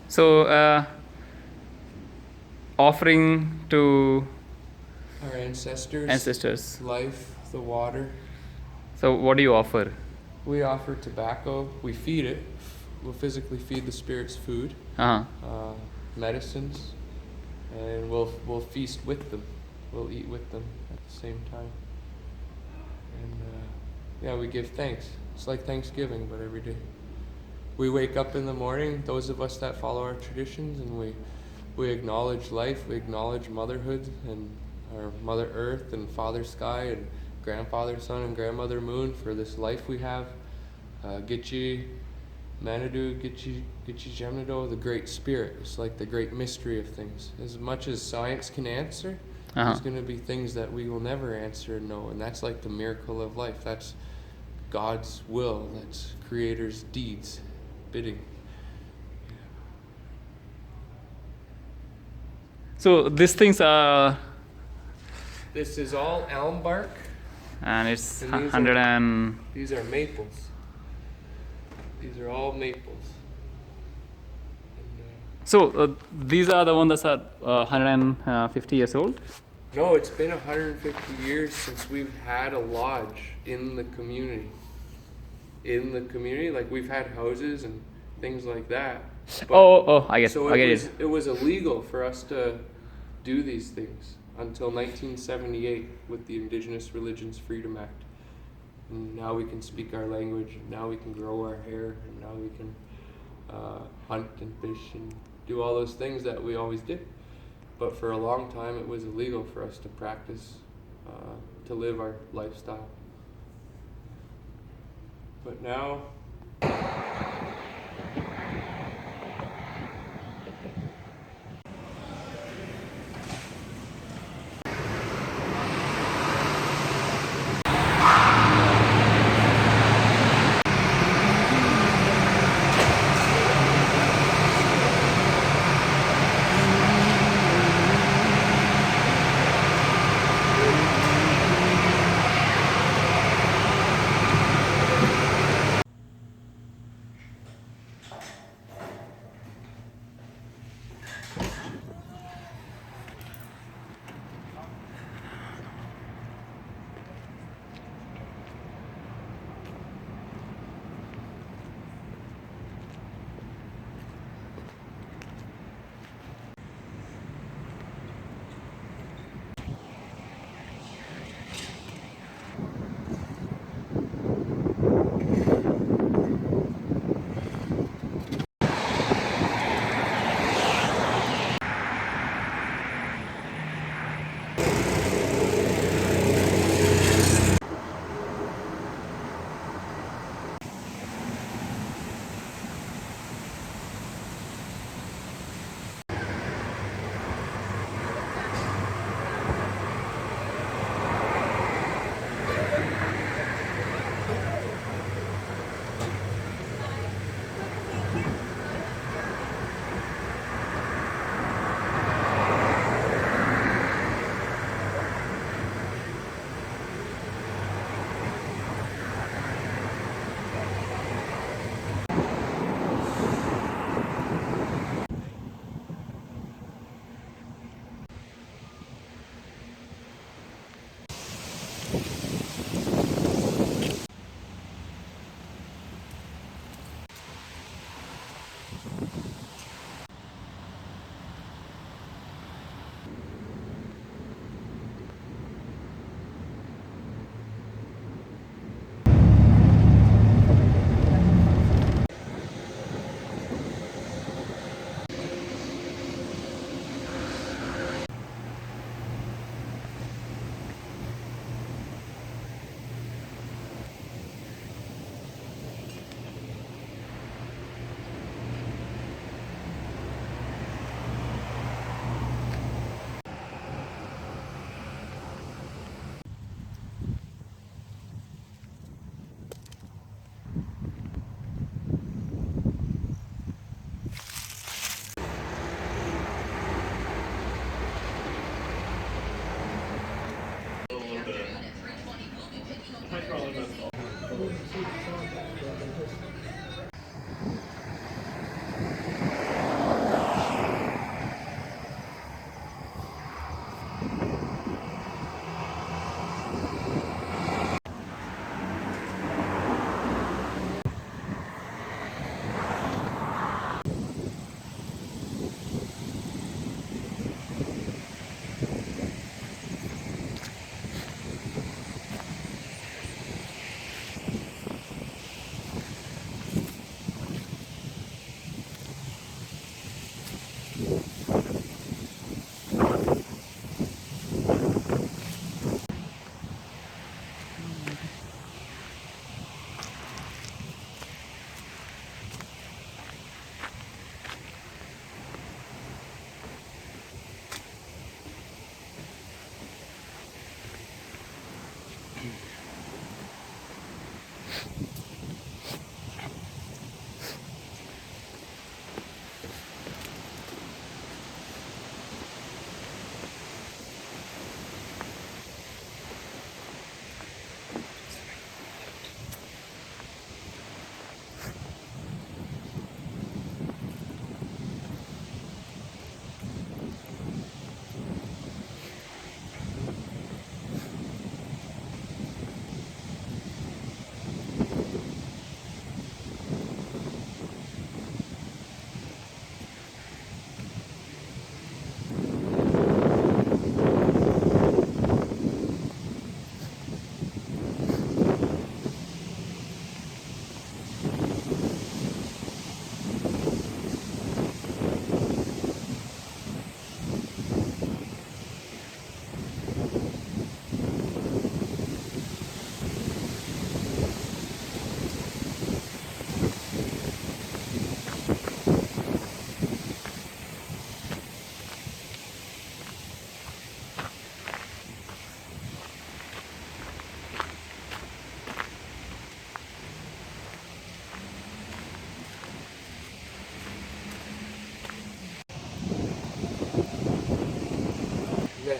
So, offering to Our ancestors, ancestors. life, the water. So, what do you offer? We offer tobacco. We feed it. We'll physically feed the spirits food, Uh-huh. medicines, and we'll feast with them. We'll eat with them at the same time. And yeah, we give thanks. It's like Thanksgiving, but every day. We wake up in the morning, those of us that follow our traditions, and we acknowledge life, we acknowledge motherhood and our Mother Earth and Father Sky and Grandfather Sun and Grandmother Moon for this life we have. Gitchi Manadu, Gitchi Gemnido, the Great Spirit. It's like the great mystery of things. As much as science can answer, there's going to be things that we will never answer and know, and that's like the miracle of life. That's God's will. That's Creator's deeds, bidding. So, these things are, This is all elm bark. and it's And these 100 and. These are maples. These are all maples. And, So, these are the ones that are 150 years old? no, it's been 150 years since we've had a lodge in the community. In the community, like we've had houses and things like that. But I get so I get it was illegal for us to do these things until 1978 with the Indigenous Religions Freedom Act. And now we can speak our language, and now we can grow our hair, and now we can hunt and fish and do all those things that we always did. But for a long time, it was illegal for us to practice, to live our lifestyle. But now,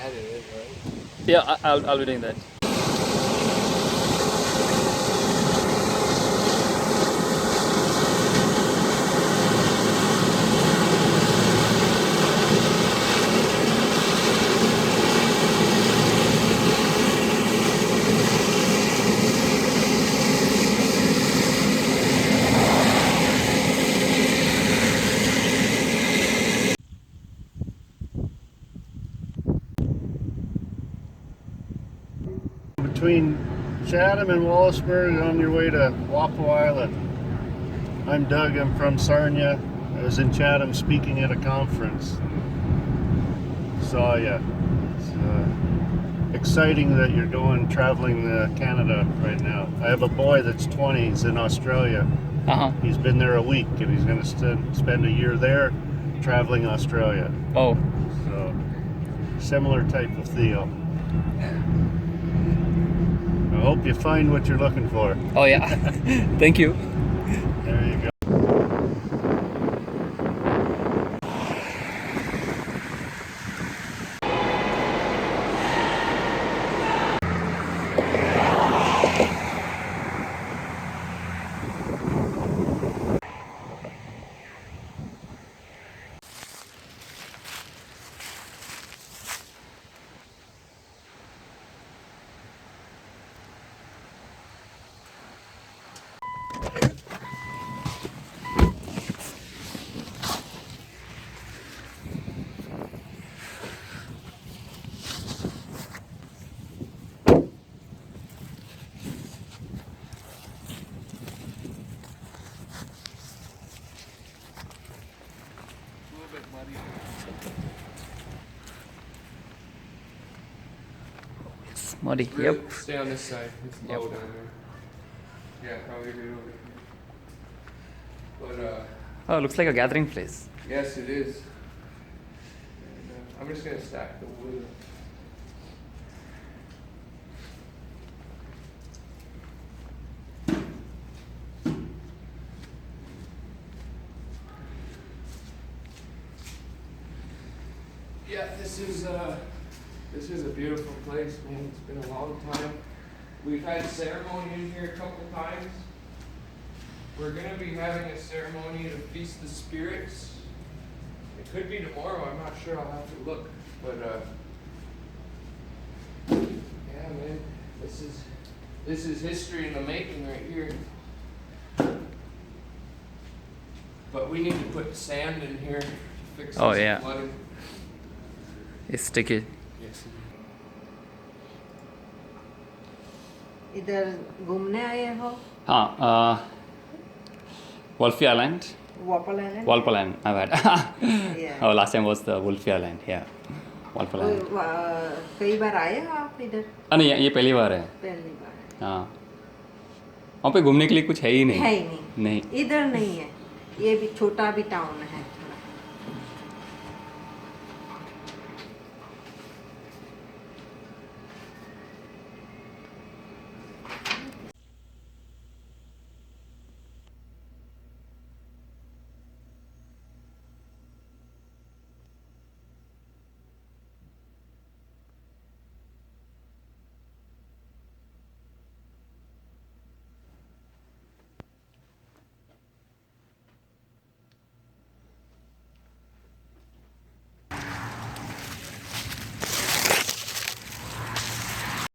added it, right? Yeah, I'll be doing that. Between Chatham and Wallaceburg on your way to Walpole Island. I'm Doug, I'm from Sarnia. I was in Chatham speaking at a conference. Saw ya. It's exciting that you're traveling Canada right now. I have a boy that's 20, he's in Australia. Uh-huh. He's been there a week and he's going to spend a year there traveling Australia. Oh, So, similar type of deal. I hope you find what you're looking for. oh yeah. Thank you. There you go. It's muddy. Really, Yep. stay on this side. It's low Yep. down there. Yeah, probably right over here. But Oh, looks like a gathering place. yes, it is. And, I'm just gonna stack the wood. Yeah, this is a beautiful place, man. It's been a long time. We've had ceremony in here a couple times. We're gonna be having a ceremony to feast the spirits. It could be tomorrow. I'm not sure. I'll have to look. But yeah, man, this is history in the making right here. But we need to put sand in here to fix Oh, this yeah. flooding. It's sticky. Yes. इधर घूमने आए हो हाँ, Wolfie Island. Walpole Island Walpole Island, my bad. Yeah. Oh, last time was the Wolfie Island. Yeah, Walpole Island. कई बार आए हो आप इधर नहीं, ये पहली बार है. पहली बार हाँ, वहाँ पे घूमने के लिए कुछ है ही नहीं. है ही नहीं नहीं. इधर नहीं है ये भी छोटा भी टाउन है